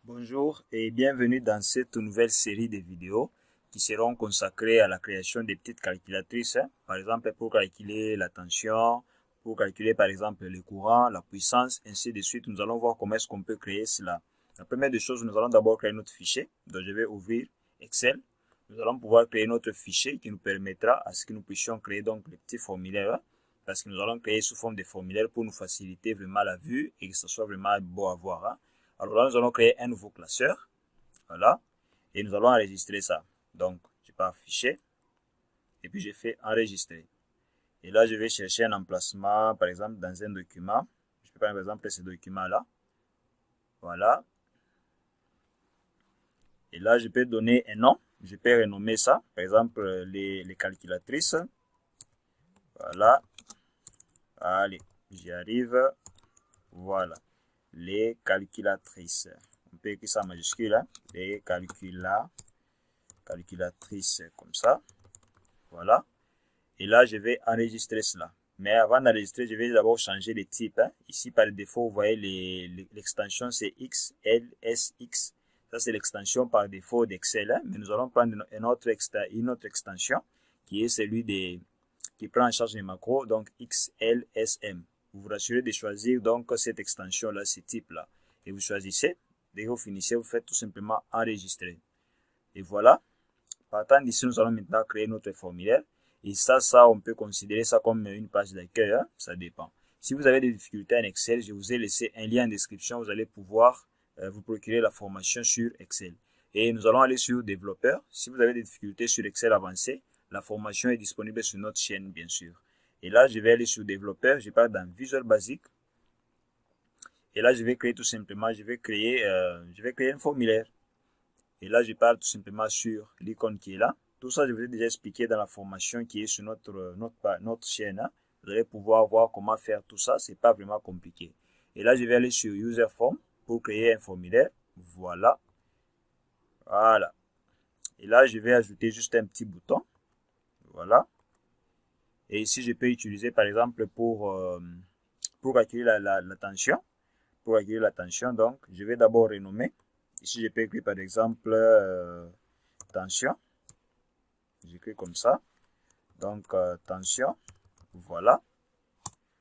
Bonjour et bienvenue dans cette nouvelle série de vidéos qui seront consacrées à la création des petites calculatrices, par exemple pour calculer la tension, pour calculer par exemple le courant, la puissance, ainsi de suite. Nous allons voir comment est-ce qu'on peut créer cela. La première des choses, nous allons d'abord créer notre fichier. Donc je vais ouvrir Excel. Nous allons pouvoir créer notre fichier qui nous permettra à ce que nous puissions créer donc les petits formulaires, parce que nous allons créer sous forme de formulaires pour nous faciliter vraiment la vue et que ce soit vraiment beau à voir. Alors là, nous allons créer un nouveau classeur. Voilà. Et nous allons enregistrer ça. Donc, je pars fichier. Et puis, je fais enregistrer. Et là, je vais chercher un emplacement, par exemple, dans un document. Je peux prendre, par exemple, ce document-là. Voilà. Et là, je peux donner un nom. Je peux renommer ça. Par exemple, les calculatrices. Voilà. Allez, j'y arrive. Voilà. Les calculatrices. On peut écrire ça en majuscule, hein? Les calculatrices, comme ça. Voilà. Et là, je vais enregistrer cela. Mais avant d'enregistrer, je vais d'abord changer le type. Ici, par défaut, vous voyez l'extension, c'est XLSX. Ça, c'est l'extension par défaut d'Excel. Mais nous allons prendre une autre extension qui est celui qui prend en charge les macros, donc XLSM. Vous vous rassurez de choisir donc cette extension-là, ce type-là. Et vous choisissez. Dès que vous finissez, vous faites tout simplement enregistrer. Et voilà. Partant d'ici, nous allons maintenant créer notre formulaire. Et ça, on peut considérer ça comme une page d'accueil. Ça dépend. Si vous avez des difficultés en Excel, je vous ai laissé un lien en description. Vous allez pouvoir vous procurer la formation sur Excel. Et nous allons aller sur développeur. Si vous avez des difficultés sur Excel avancé, la formation est disponible sur notre chaîne, bien sûr. Et là, je vais aller sur développeur. Je pars dans Visual Basic. Et là, je vais créer tout simplement, je vais créer un formulaire. Et là, je pars tout simplement sur l'icône qui est là. Tout ça, je vous ai déjà expliqué dans la formation qui est sur notre chaîne. Vous allez pouvoir voir comment faire tout ça. C'est pas vraiment compliqué. Et là, je vais aller sur User Form pour créer un formulaire. Voilà. Voilà. Et là, je vais ajouter juste un petit bouton. Voilà. Et ici, je peux utiliser, par exemple, pour calculer la tension. Pour calculer la tension, donc, je vais d'abord renommer. Ici, je peux écrire, par exemple, tension. J'écris comme ça. Donc, tension. Voilà.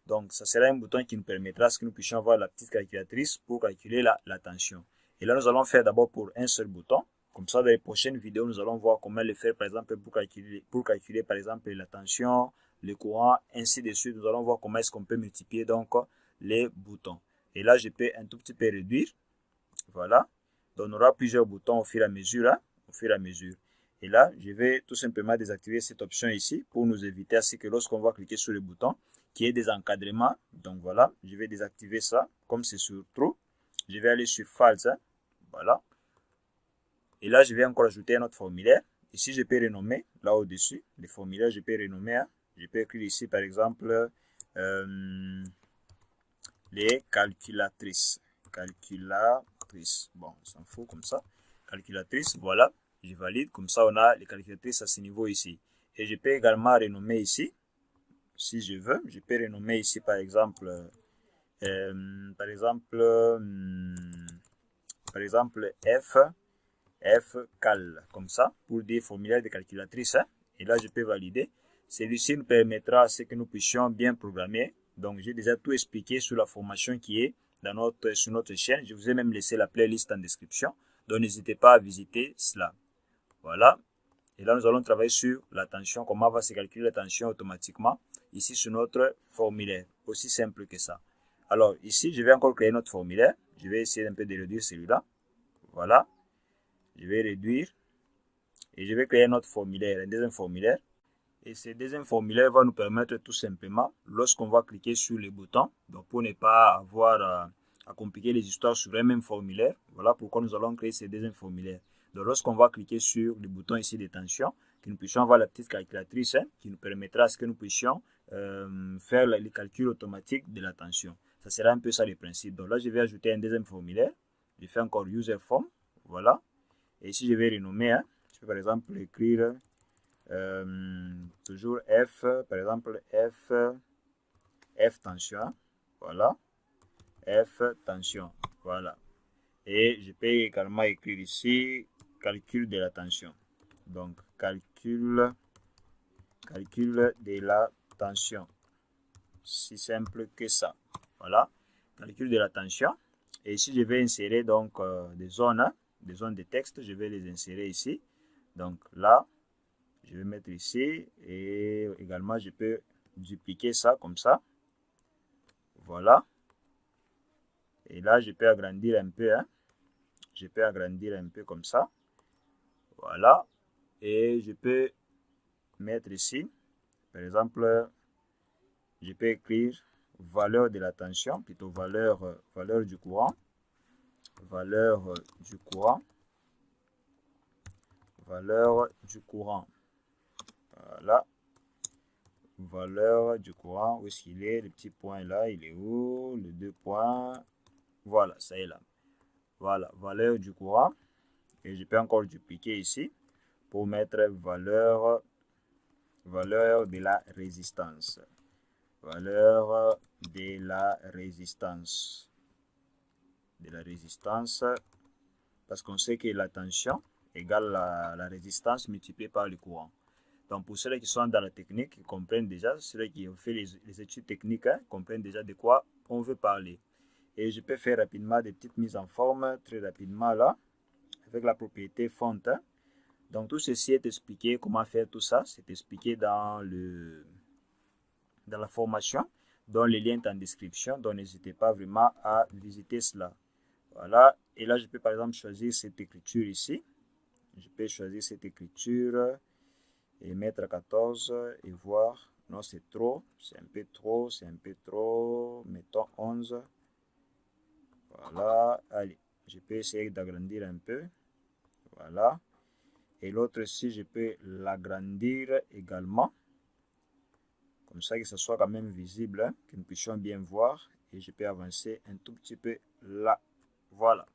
Donc, ça sera un bouton qui nous permettra que nous puissions avoir la petite calculatrice pour calculer la tension. Et là, nous allons faire d'abord pour un seul bouton. Comme ça, dans les prochaines vidéos, nous allons voir comment le faire, par exemple, pour calculer par exemple, la tension, le courant, ainsi de suite. Nous allons voir comment est-ce qu'on peut multiplier donc les boutons. Et là, je peux un tout petit peu réduire. Voilà. Donc, on aura plusieurs boutons au fur et à mesure. Au fur et à mesure. Et là, je vais tout simplement désactiver cette option ici pour nous éviter à ce que lorsqu'on va cliquer sur le bouton, qu'il y ait des encadrements. Donc voilà, je vais désactiver ça. Comme c'est sur True, je vais aller sur False. Voilà. Et là, je vais encore ajouter un autre formulaire. Ici, je peux renommer, là au-dessus, les formulaires, je peux renommer. Je peux écrire ici, par exemple, les calculatrices. Calculatrices. Bon, on s'en fout comme ça. Calculatrice, voilà. Je valide. Comme ça, on a les calculatrices à ce niveau ici. Et je peux également renommer ici. Si je veux, je peux renommer ici, par exemple, F cal, comme ça, pour des formulaires de calculatrice. Et là, je peux valider. Celui-ci nous permettra à ce que nous puissions bien programmer. Donc, j'ai déjà tout expliqué sur la formation qui est sur notre chaîne. Je vous ai même laissé la playlist en description. Donc, n'hésitez pas à visiter cela. Voilà. Et là, nous allons travailler sur la tension, comment va se calculer la tension automatiquement, ici sur notre formulaire. Aussi simple que ça. Alors, ici, je vais encore créer notre formulaire. Je vais essayer un peu de réduire celui-là. Voilà. Je vais réduire. Et je vais créer notre formulaire, un deuxième formulaire. Et ce deuxième formulaire va nous permettre tout simplement, lorsqu'on va cliquer sur les boutons, donc pour ne pas avoir à compliquer les histoires sur un même formulaire, voilà pourquoi nous allons créer ce deuxième formulaire. Donc lorsqu'on va cliquer sur le bouton ici de tension, que nous puissions avoir la petite calculatrice qui nous permettra à ce que nous puissions faire les calculs automatiques de la tension. Ça sera un peu ça le principe. Donc là, je vais ajouter un deuxième formulaire. Je fais encore user form. Voilà. Et ici, je vais renommer. Je peux par exemple écrire toujours F, par exemple F tension. Voilà. F tension. Voilà. Et je peux également écrire ici calcul de la tension. Donc, calcul de la tension. Si simple que ça. Voilà, calcul de la tension. Et ici, je vais insérer donc des zones de texte. Je vais les insérer ici. Donc là, je vais mettre ici. Et également, je peux dupliquer ça comme ça. Voilà. Et là, je peux agrandir un peu. Je peux agrandir un peu comme ça. Voilà. Et je peux mettre ici, par exemple, je peux écrire valeur de la tension, plutôt valeur du courant. Valeur du courant. Valeur du courant. Voilà. Valeur du courant. Où est-ce qu'il est? Le petit point là, il est où? Les deux points. Voilà, ça est là. Voilà, valeur du courant. Et je peux encore dupliquer ici pour mettre valeur de la résistance. Valeur de la résistance. De la résistance. Parce qu'on sait que la tension égale la résistance multipliée par le courant. Donc pour ceux qui sont dans la technique, ils comprennent déjà, ceux qui ont fait les études techniques, comprennent déjà de quoi on veut parler. Et je peux faire rapidement des petites mises en forme, très rapidement là, avec la propriété fonte. Donc tout ceci est expliqué, comment faire tout ça, c'est expliqué dans la formation, dont le lien est en description, donc n'hésitez pas vraiment à visiter cela. Voilà, et là je peux par exemple choisir cette écriture ici. Je peux choisir cette écriture et mettre 14 et voir. Non, c'est trop, c'est un peu trop, c'est un peu trop. Mettons 11. Voilà, allez, je peux essayer d'agrandir un peu. Voilà. Et l'autre ici, je peux l'agrandir également. Comme ça que ce soit quand même visible, que nous puissions bien voir. Et je peux avancer un tout petit peu là. Voilà.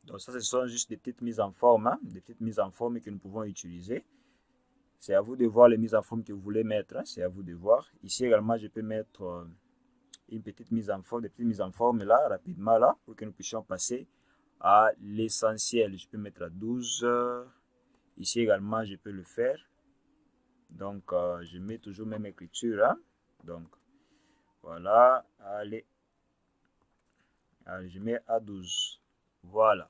Donc ça, ce sont juste des petites mises en forme, des petites mises en forme que nous pouvons utiliser. C'est à vous de voir les mises en forme que vous voulez mettre, c'est à vous de voir. Ici également, je peux mettre une petite mise en forme, des petites mises en forme là, rapidement là, pour que nous puissions passer à l'essentiel. Je peux mettre à 12. Ici également, je peux le faire. Donc, je mets toujours même écriture. Donc, voilà, allez. Allez, je mets à 12. Voilà.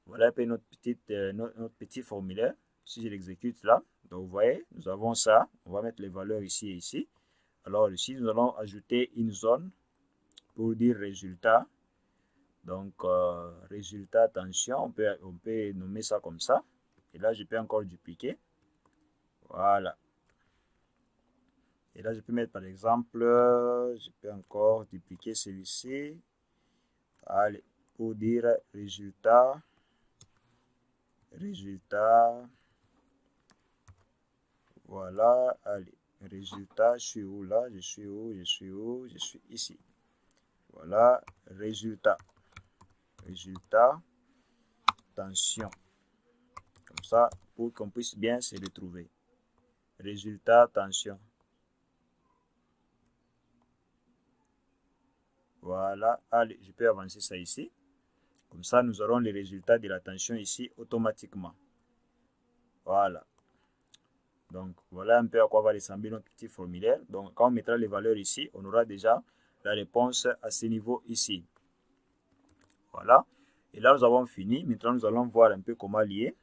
Voilà un peu notre petit formulaire. Si je l'exécute là, donc vous voyez, nous avons ça. On va mettre les valeurs ici et ici. Alors ici, nous allons ajouter une zone pour dire résultat. Donc, résultat, attention, on peut nommer ça comme ça. Et là, je peux encore dupliquer. Voilà. Et là, je peux mettre par exemple, je peux encore dupliquer celui-ci. Allez, pour dire résultat. Voilà, allez, résultat, je suis où là? Je suis où? Je suis ici. Voilà, résultat, tension. Comme ça, pour qu'on puisse bien se retrouver. Résultat, tension. Voilà, allez, je peux avancer ça ici. Comme ça, nous aurons les résultats de la tension ici automatiquement. Voilà. Donc, voilà un peu à quoi va ressembler notre petit formulaire. Donc, quand on mettra les valeurs ici, on aura déjà la réponse à ce niveau ici. Voilà. Et là, nous avons fini. Maintenant, nous allons voir un peu comment lier.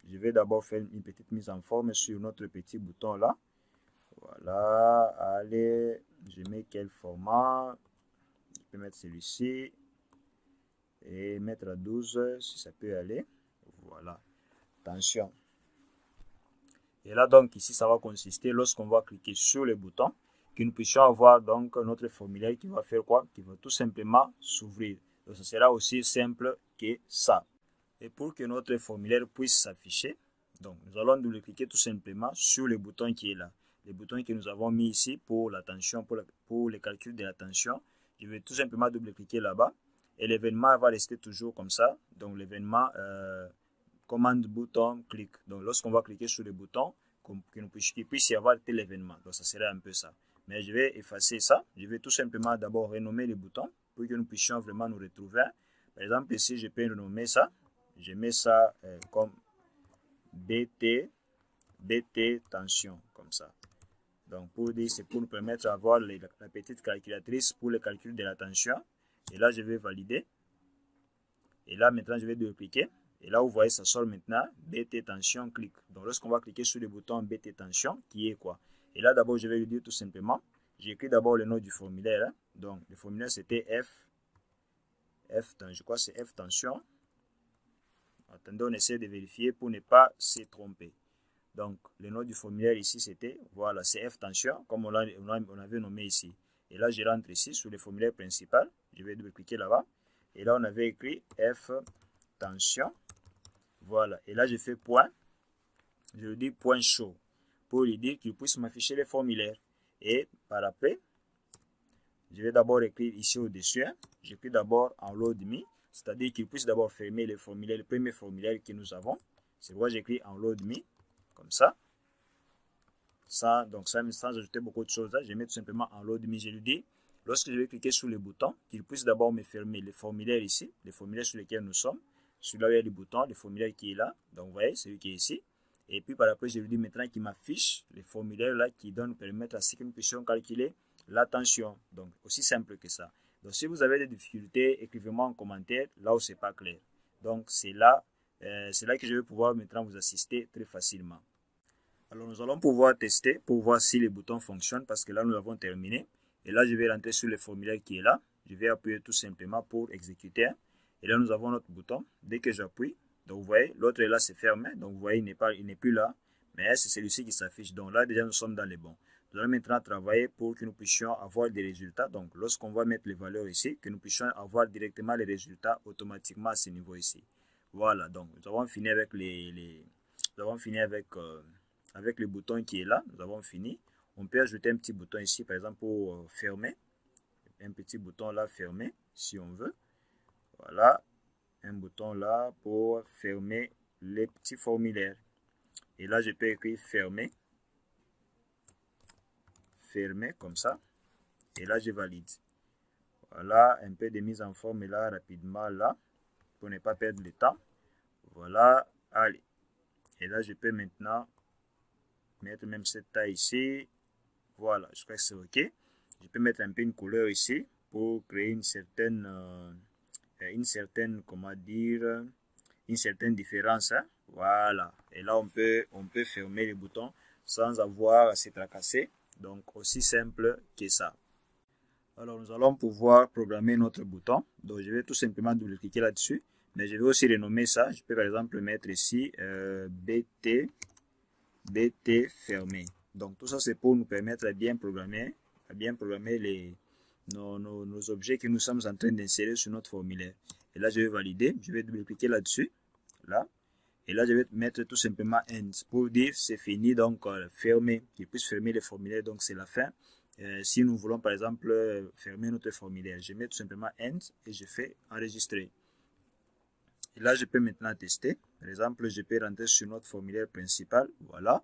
Je vais d'abord faire une petite mise en forme sur notre petit bouton là. Voilà. Allez, je mets quel format? Je peux mettre celui-ci. Et mettre à 12 si ça peut aller. Voilà. Attention. Et là, donc, ici, ça va consister, lorsqu'on va cliquer sur le bouton, que nous puissions avoir donc notre formulaire qui va faire quoi? Qui va tout simplement s'ouvrir. Donc, ce sera aussi simple que ça. Et pour que notre formulaire puisse s'afficher, donc, nous allons double-cliquer tout simplement sur le bouton qui est là. Le bouton que nous avons mis ici pour la tension, pour le calcul de la tension. Je vais tout simplement double-cliquer là-bas. Et l'événement va rester toujours comme ça. Donc, l'événement... commande bouton, clic. Donc, lorsqu'on va cliquer sur le bouton, qu'il puisse y avoir tel événement. Donc, ça serait un peu ça. Mais je vais effacer ça. Je vais tout simplement d'abord renommer le bouton pour que nous puissions vraiment nous retrouver. Par exemple, ici, je peux renommer ça. Je mets ça comme BT tension, comme ça. Donc, pour dire, c'est pour nous permettre d'avoir la petite calculatrice pour le calcul de la tension. Et là, je vais valider. Et là, maintenant, je vais double-cliquer. Et là, vous voyez, ça sort maintenant BT tension, clic. Donc, lorsqu'on va cliquer sur le bouton BT tension, qui est quoi? Et là, d'abord, je vais lui dire tout simplement, j'écris d'abord le nom du formulaire. Hein. Donc, le formulaire, c'était je crois que c'est F tension. Attendez, on essaie de vérifier pour ne pas se tromper. Donc, le nom du formulaire ici, c'était, voilà, c'est F tension, comme on avait nommé ici. Et là, je rentre ici sur le formulaire principal. Je vais double-cliquer là-bas. Et là, on avait écrit F tension. Voilà. Et là, je fais point. Je lui dis point show pour lui dire qu'il puisse m'afficher les formulaires. Et par après, je vais d'abord écrire ici au-dessus. Hein. J'écris d'abord en load me, c'est-à-dire qu'il puisse d'abord fermer les formulaires, le premier formulaire que nous avons. C'est pourquoi j'écris en load me, comme ça. Donc sans ajouter beaucoup de choses, là, je mets tout simplement en load me. Je lui dis, lorsque je vais cliquer sur le bouton, qu'il puisse d'abord me fermer les formulaires ici, les formulaires sur lesquels nous sommes. Celui-là, il y a le bouton, le formulaire qui est là. Donc, vous voyez, celui qui est ici. Et puis, par après, je lui dis maintenant qu'il m'affiche les formulaires là qui donnent permettre à ce que nous puissions calculer la tension. Donc, aussi simple que ça. Donc, si vous avez des difficultés, écrivez-moi en commentaire là où c'est pas clair. Donc, c'est là que je vais pouvoir maintenant vous assister très facilement. Alors, nous allons pouvoir tester pour voir si les boutons fonctionnent parce que là, nous avons terminé. Et là, je vais rentrer sur le formulaire qui est là. Je vais appuyer tout simplement pour exécuter. Et là, nous avons notre bouton. Dès que j'appuie, donc vous voyez, l'autre est là, c'est fermé. Donc, vous voyez, il n'est plus là. Mais c'est celui-ci qui s'affiche. Donc là, déjà, nous sommes dans les bons. Nous allons maintenant travailler pour que nous puissions avoir des résultats. Donc, lorsqu'on va mettre les valeurs ici, que nous puissions avoir directement les résultats automatiquement à ce niveau ici. Voilà, donc nous avons fini avec avec le bouton qui est là. Nous avons fini. On peut ajouter un petit bouton ici, par exemple, pour fermer. Un petit bouton là, fermer, si on veut. Voilà, un bouton là pour fermer les petits formulaires. Et là, je peux écrire fermer. Fermer comme ça. Et là, je valide. Voilà, un peu de mise en forme là, rapidement là, pour ne pas perdre le temps. Voilà, allez. Et là, je peux maintenant mettre même cette taille ici. Voilà, je crois que c'est OK. Je peux mettre un peu une couleur ici pour créer une certaine comment dire, une certaine différence. Hein? Voilà. Et là, on peut fermer les boutons sans avoir à se tracasser. Donc, aussi simple que ça. Alors, nous allons pouvoir programmer notre bouton. Donc, je vais tout simplement double-cliquer là-dessus. Mais je vais aussi renommer ça. Je peux par exemple mettre ici BT fermé. Donc, tout ça, c'est pour nous permettre à bien programmer nos objets que nous sommes en train d'insérer sur notre formulaire. Et là, je vais valider. Je vais double-cliquer là-dessus. Là. Et là, je vais mettre tout simplement end pour dire c'est fini. Donc, fermer. Qu'il puisse fermer les formulaires. Donc, c'est la fin. Si nous voulons, par exemple, fermer notre formulaire, je mets tout simplement end et je fais enregistrer. Et là, je peux maintenant tester. Par exemple, je peux rentrer sur notre formulaire principal. Voilà.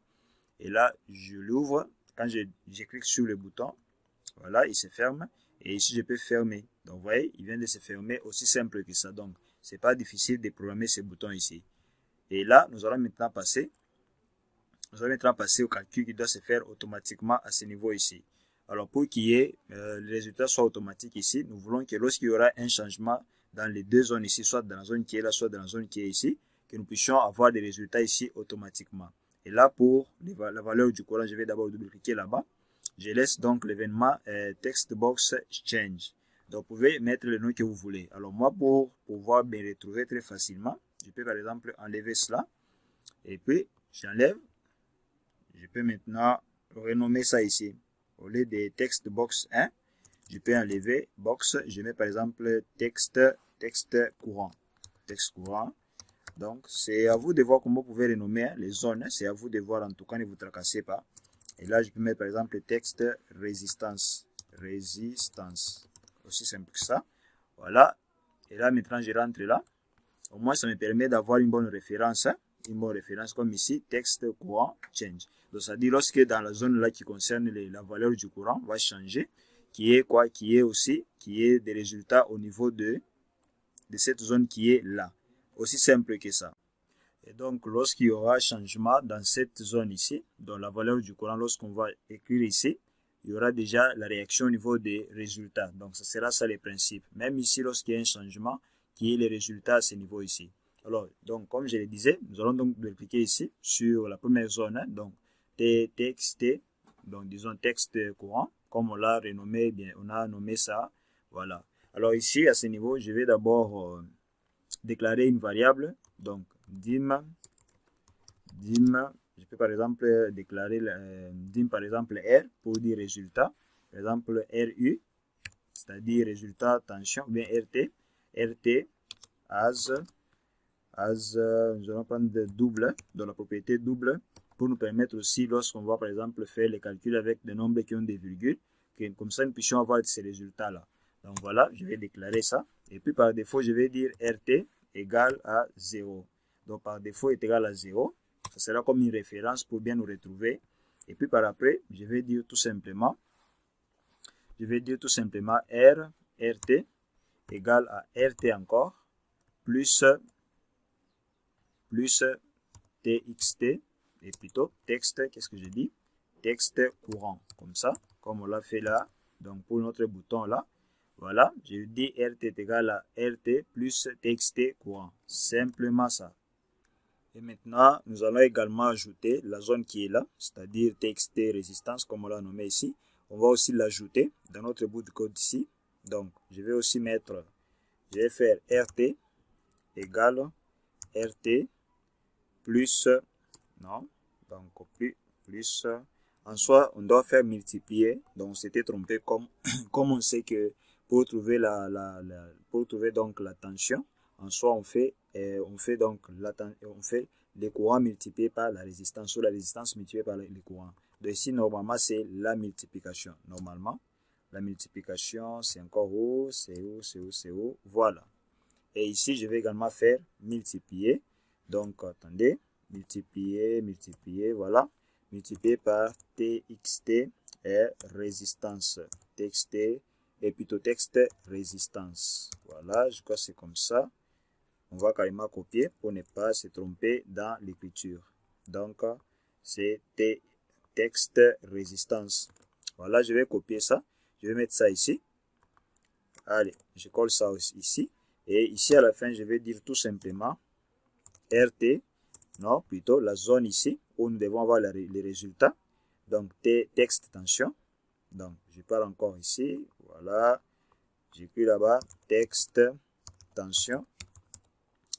Et là, je l'ouvre. Quand je clique sur le bouton, voilà, il se ferme. Et ici, je peux fermer. Donc, vous voyez, il vient de se fermer aussi simple que ça. Donc, c'est pas difficile de programmer ces boutons ici. Et là, nous allons maintenant passer au calcul qui doit se faire automatiquement à ce niveau ici. Alors, pour qu'il y ait le résultat soit automatique ici, nous voulons que lorsqu'il y aura un changement dans les deux zones ici, soit dans la zone qui est là, soit dans la zone qui est ici, que nous puissions avoir des résultats ici automatiquement. Et là, pour la valeur du courant, je vais d'abord double-cliquer là-bas. Je laisse donc l'événement textbox change. Donc, vous pouvez mettre le nom que vous voulez. Alors, moi, pour pouvoir me retrouver très facilement, je peux par exemple enlever cela. Et puis, j'enlève. Je peux maintenant renommer ça ici. Au lieu de textbox 1, je peux enlever box. Je mets par exemple texte courant. Texte courant. Donc, c'est à vous de voir comment vous pouvez renommer les zones. C'est à vous de voir, en tout cas, ne vous tracassez pas. Et là, je peux mettre par exemple texte résistance. Résistance. Aussi simple que ça. Voilà. Et là, maintenant, je rentre là. Au moins, ça me permet d'avoir une bonne référence. Hein? Une bonne référence comme ici, texte courant change. Donc, ça dit lorsque dans la zone là qui concerne la valeur du courant va changer, qui est quoi? Qui est des résultats au niveau de cette zone qui est là. Aussi simple que ça. Et donc, lorsqu'il y aura changement dans cette zone ici, dans la valeur du courant, lorsqu'on va écrire ici, il y aura déjà la réaction au niveau des résultats. Donc, ce sera ça le principe. Même ici, lorsqu'il y a un changement, qui est les résultats à ce niveau ici. Alors, donc, comme je le disais, nous allons donc dupliquer ici sur la première zone. Hein, donc, TXT, donc disons texte courant, comme on l'a renommé, bien, on a nommé ça. Voilà. Alors ici, à ce niveau, je vais d'abord déclarer une variable. Donc, dim, je peux par exemple déclarer dim par exemple R pour dire résultat. Par exemple, RU, c'est-à-dire résultat tension, ou bien RT as nous allons prendre de double, dans la propriété double, pour nous permettre aussi, lorsqu'on va par exemple faire les calculs avec des nombres qui ont des virgules, que comme ça nous puissions avoir ces résultats-là. Donc voilà, je vais déclarer ça. Et puis par défaut, je vais dire RT égale à 0. Donc par défaut est égal à 0. Ça sera comme une référence pour bien nous retrouver. Et puis par après, je vais dire tout simplement R, RT égale à RT encore, plus TXT, et plutôt texte, qu'est-ce que je dis? Texte courant, comme ça, comme on l'a fait là. Donc pour notre bouton là, voilà, je dis RT est égal à RT plus TXT courant. Simplement ça. Et maintenant, nous allons également ajouter la zone qui est là, c'est-à-dire TXT résistance, comme on l'a nommé ici. On va aussi l'ajouter dans notre bout de code ici. Donc, je vais faire RT égale RT plus, non, donc plus, en soi, on doit faire multiplier, donc on s'était trompé comme on sait que pour trouver donc la tension, en soi, on fait les courants multipliés par la résistance, ou la résistance multipliée par les courants. Donc ici, normalement, c'est la multiplication. Normalement, la multiplication, c'est encore où, c'est où, voilà. Et ici, je vais également faire multiplier. Donc, attendez, multiplier, voilà. Multiplier par TXT et résistance. TXT et plutôt texte résistance. Voilà, je crois que c'est comme ça. On va carrément copier pour ne pas se tromper dans l'écriture. Donc, c'est texte résistance. Voilà, je vais copier ça. Je vais mettre ça ici. Allez, je colle ça aussi ici. Et ici, à la fin, je vais dire tout simplement RT, non, plutôt la zone ici, où nous devons avoir les résultats. Donc, texte tension. Donc, je pars encore ici. Voilà. J'écris là-bas, texte tension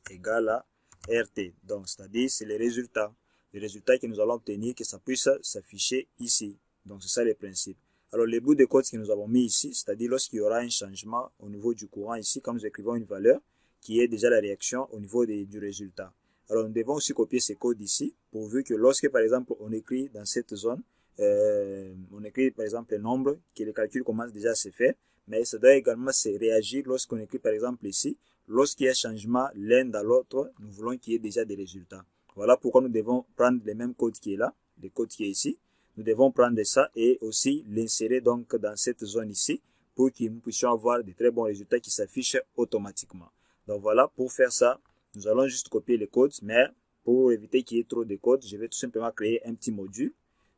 égale à RT. Donc, c'est-à-dire, c'est les résultats. Les résultats que nous allons obtenir, que ça puisse s'afficher ici. Donc, c'est ça le principe. Alors, les bouts de code que nous avons mis ici, c'est-à-dire lorsqu'il y aura un changement au niveau du courant ici, quand nous écrivons une valeur, qui est déjà la réaction au niveau du résultat. Alors, nous devons aussi copier ces codes ici, pourvu que lorsque, par exemple, on écrit dans cette zone, on écrit, par exemple, un nombre, que le calcul commence déjà à se faire, mais ça doit également se réagir lorsqu'on écrit, par exemple, ici, lorsqu'il y a changement l'un dans l'autre, nous voulons qu'il y ait déjà des résultats. Voilà pourquoi nous devons prendre le même code qui est là, le code qui est ici. Nous devons prendre ça et aussi l'insérer donc dans cette zone ici pour que nous puissions avoir de très bons résultats qui s'affichent automatiquement. Donc voilà, pour faire ça, nous allons juste copier le code, mais pour éviter qu'il y ait trop de code, je vais tout simplement créer un petit module.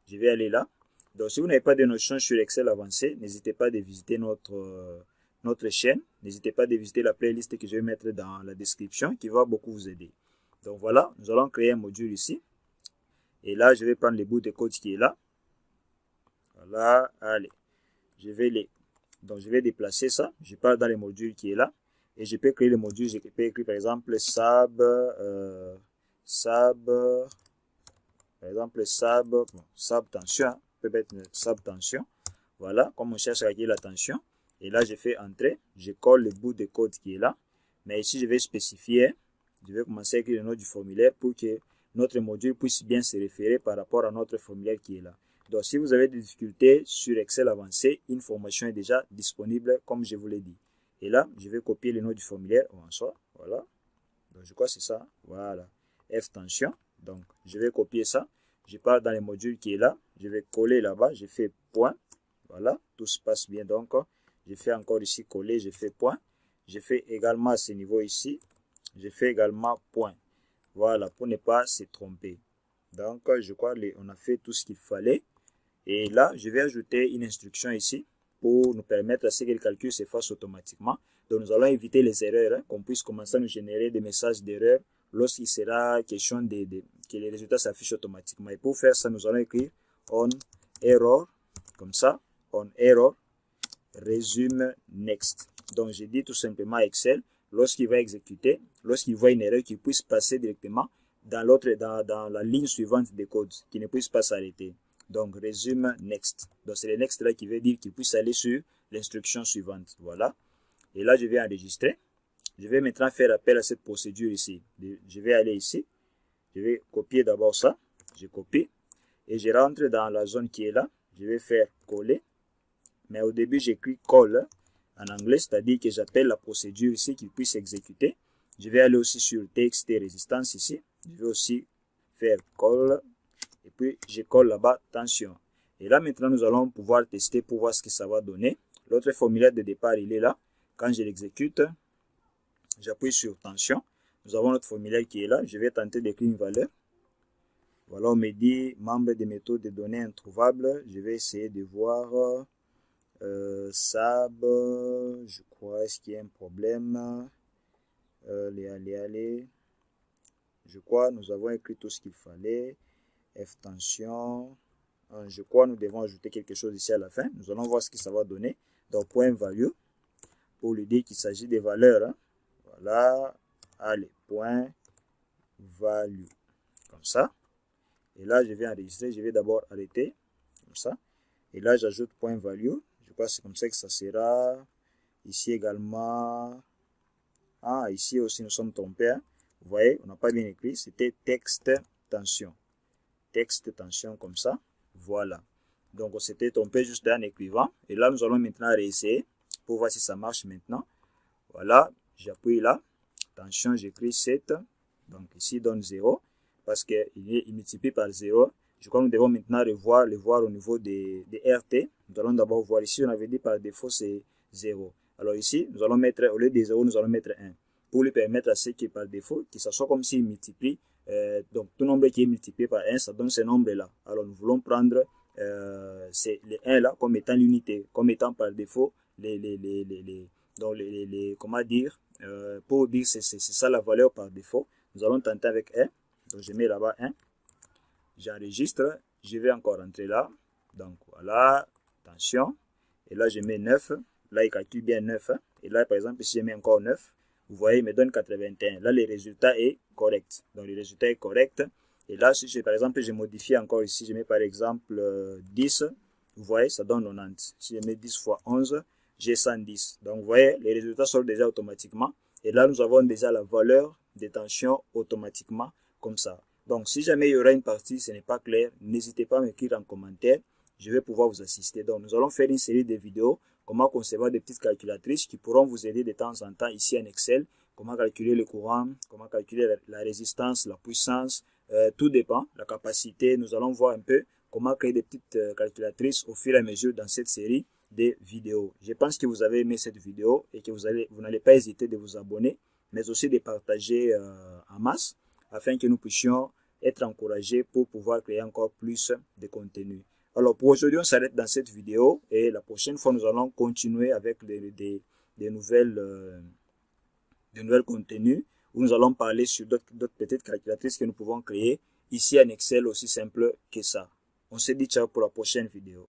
Je vais aller là. Donc si vous n'avez pas de notions sur Excel avancé, n'hésitez pas de visiter notre chaîne. N'hésitez pas de visiter la playlist que je vais mettre dans la description qui va beaucoup vous aider. Donc voilà, nous allons créer un module ici. Et là, je vais prendre le bout de code qui est là. Voilà, allez. Je vais déplacer ça. Je pars dans le module qui est là. Et je peux créer le module. Je peux écrire par exemple SAB, par exemple SAB tension. Peut être SAB tension. Voilà, comme on cherche à calculer la tension. Et là, je fais entrer. Je colle le bout de code qui est là. Mais ici, je vais spécifier. Je vais commencer à écrire le nom du formulaire pour que notre module puisse bien se référer par rapport à notre formulaire qui est là. Donc, si vous avez des difficultés sur Excel avancé, une formation est déjà disponible, comme je vous l'ai dit. Et là, je vais copier le nom du formulaire en soi. Voilà. Donc, je crois que c'est ça. Voilà. F tension. Donc, je vais copier ça. Je pars dans le module qui est là. Je vais coller là-bas. Je fais point. Voilà. Tout se passe bien. Donc, je fais encore ici coller. Je fais point. je fais également à ce niveau ici, je fais également point. Voilà, pour ne pas se tromper. Donc, je crois qu'on a fait tout ce qu'il fallait. Et là, je vais ajouter une instruction ici pour nous permettre à ce que le calcul se fasse automatiquement. Donc, nous allons éviter les erreurs, qu'on puisse commencer à nous générer des messages d'erreur lorsqu'il sera question que les résultats s'affichent automatiquement. Et pour faire ça, nous allons écrire on error, comme ça, on error, resume next. Donc, je dis tout simplement à Excel, lorsqu'il va exécuter, lorsqu'il voit une erreur, qu'il puisse passer directement dans la ligne suivante des codes, qui ne puisse pas s'arrêter. Donc, resume next. Donc, c'est le next là qui veut dire qu'il puisse aller sur l'instruction suivante. Voilà. Et là, je vais enregistrer. Je vais maintenant faire appel à cette procédure ici. Je vais aller ici. Je vais copier d'abord ça. Je copie. Et je rentre dans la zone qui est là. Je vais faire coller. Mais au début, j'écris call en anglais, c'est-à-dire que j'appelle la procédure ici qui puisse exécuter. Je vais aller aussi sur TXT résistance ici. Je vais aussi faire call. Et puis, je colle là-bas tension. Et là, maintenant, nous allons pouvoir tester pour voir ce que ça va donner. L'autre formulaire de départ, il est là. Quand je l'exécute, j'appuie sur tension. Nous avons notre formulaire qui est là. Je vais tenter d'écrire une valeur. Voilà, on me dit membre des méthodes de données introuvables. Je vais essayer de voir SAB. Je crois, est-ce qu'il y a un problème? Allez. Je crois, nous avons écrit tout ce qu'il fallait. F tension. Je crois nous devons ajouter quelque chose ici à la fin. Nous allons voir ce que ça va donner. Donc, point value. Pour lui dire qu'il s'agit des valeurs. Hein. Voilà. Allez, point value. Comme ça. Et là, je vais enregistrer. Je vais d'abord arrêter. Comme ça. Et là, j'ajoute point value. Je crois que c'est comme ça que ça sera. Ici également. Ah, ici aussi, nous sommes trompés. Hein. Vous voyez, on n'a pas bien écrit. C'était texte tension. Texte tension comme ça. Voilà. Donc, on s'était trompé juste en écrivant. Et là, nous allons maintenant réessayer pour voir si ça marche maintenant. Voilà. J'appuie là. Tension, j'écris 7. Donc, ici, donne 0. Parce qu'il multiplie par 0. Je crois que nous devons maintenant le voir au niveau des RT. Nous allons d'abord voir ici. On avait dit par défaut, c'est 0. Alors ici, nous allons mettre, au lieu de 0, nous allons mettre 1. Pour lui permettre à ce qui est par défaut, que ça soit comme s'il multiplie. Donc, tout nombre qui est multiplié par 1, ça donne ce nombre-là. Alors, nous voulons prendre les 1 là comme étant l'unité, comme étant par défaut comment dire, pour dire c'est ça la valeur par défaut. Nous allons tenter avec 1. Donc, je mets là-bas 1. J'enregistre. Je vais encore rentrer là. Donc, voilà. Attention. Et là, je mets 9. Là, il calcule bien 9. Et là, par exemple, si je mets encore 9, vous voyez, il me donne 81. Là, le résultat est correct. Donc, le résultat est correct. Et là, si par exemple, je modifie encore ici, je mets par exemple 10, vous voyez, ça donne 90. Si je mets 10 fois 11, j'ai 110. Donc, vous voyez, les résultats sortent déjà automatiquement. Et là, nous avons déjà la valeur de tension automatiquement, comme ça. Donc, si jamais il y aura une partie, ce n'est pas clair, n'hésitez pas à m'écrire en commentaire. Je vais pouvoir vous assister. Donc, nous allons faire une série de vidéos, comment concevoir des petites calculatrices qui pourront vous aider de temps en temps ici en Excel. Comment calculer le courant, comment calculer la résistance, la puissance, tout dépend, la capacité. Nous allons voir un peu comment créer des petites calculatrices au fur et à mesure dans cette série de vidéos. Je pense que vous avez aimé cette vidéo et que vous n'allez pas hésiter de vous abonner, mais aussi de partager en masse afin que nous puissions être encouragés pour pouvoir créer encore plus de contenu. Alors pour aujourd'hui, on s'arrête dans cette vidéo et la prochaine fois, nous allons continuer avec des nouvelles contenus où nous allons parler sur d'autres petites calculatrices que nous pouvons créer ici en Excel aussi simple que ça. On se dit ciao pour la prochaine vidéo.